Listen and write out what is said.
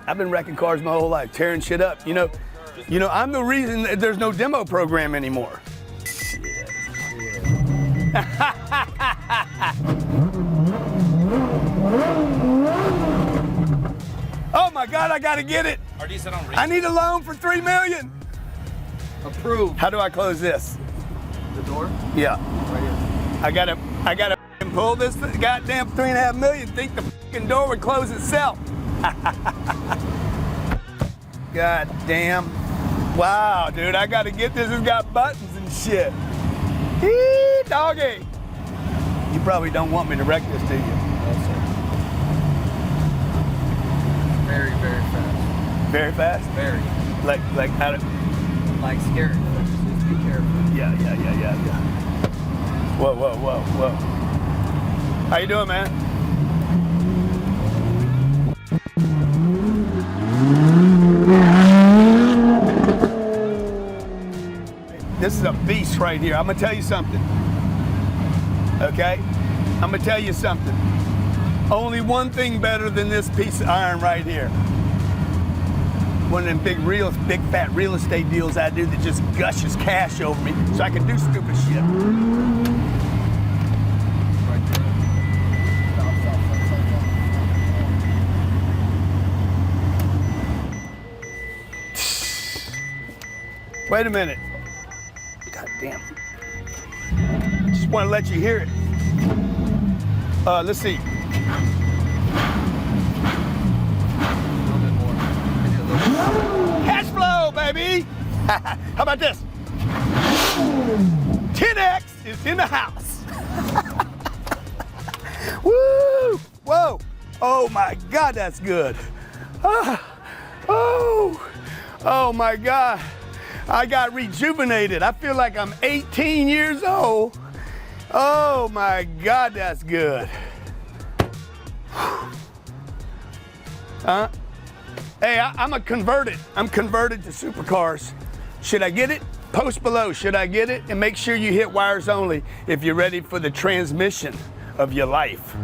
I've been wrecking cars my whole life, tearing shit up. You know, I'm the reason that there's no demo program anymore. Oh my God, I gotta get it. I need a loan for $3 million. Approved. How do I close this? The door? Yeah. Right here. I gotta pull this goddamn $3.5 million. Think the fucking door would close itself. God damn. Wow, dude, I gotta get this. It's got buttons and shit. Hee, doggy. You probably don't want me to wreck this, do you? No, sir. Very, very fast. Very fast? Very. Like how to... Like scary. Just be careful. Yeah. Whoa. How you doing, man? This is a beast right here. I'm gonna tell you something. Okay? I'm gonna tell you something. Only one thing better than this piece of iron right here. One of them big fat real estate deals I do that just gushes cash over me so I can do stupid shit. Right there. Stop. Wait a minute. God damn. Just want to let you hear it. Let's see. A little bit more. Maybe a little bit more. Cash flow, baby. How about this? 10X is in the house. Woo! Whoa! Oh my God, that's good. Oh my God. I got rejuvenated. I feel like I'm 18 years old. Oh my God, that's good. Huh? Hey, I'm converted to supercars. Should I get it? Post below, should I get it? And make sure you hit wires only if you're ready for the transmission of your life.